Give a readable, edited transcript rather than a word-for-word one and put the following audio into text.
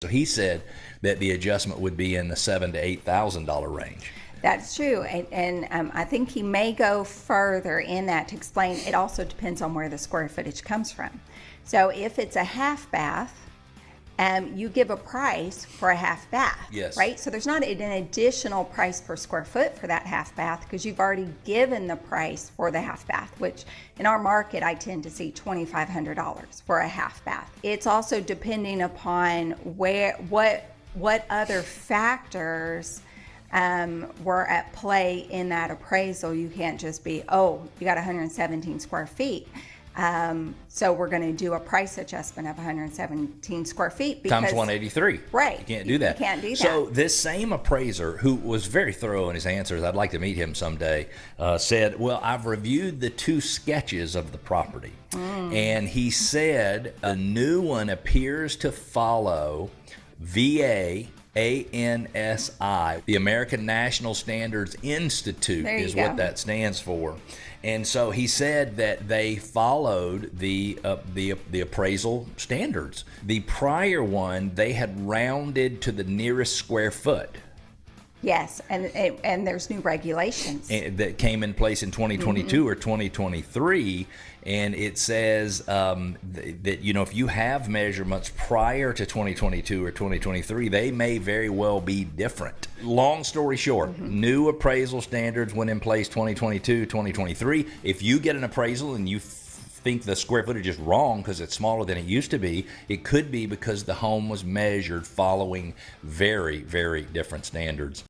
So he said that the adjustment would be in the $7,000 to $8,000 range. That's true, and I think he may go further in that to explain it also depends on where the square footage comes from. So if it's a half bath, you give a price for a half bath, yes, right? So there's not an additional price per square foot for that half bath because you've already given the price for the half bath, which in our market I tend to see $2,500 for a half bath. It's also depending upon what other factors were at play in that appraisal. You can't just be, oh, you got 117 square feet. So we're going to do a price adjustment of 117 square feet. Because, times 183. Right. You can't do that. You can't do that. So this same appraiser, who was very thorough in his answers, I'd like to meet him someday, said, well, I've reviewed the two sketches of the property. And he said a new one appears to follow VA ANSI, the American National Standards Institute is what that stands for. And so he said that they followed the appraisal standards. The prior one, they had rounded to the nearest square foot. Yes, and there's new regulations that came in place in 2022 or 2023, and it says that, you know, if you have measurements prior to 2022 or 2023, they may very well be different. Long story short, new appraisal standards went in place 2022, 2023. If you get an appraisal and you think the square footage is wrong because it's smaller than it used to be, it could be because the home was measured following very, very different standards.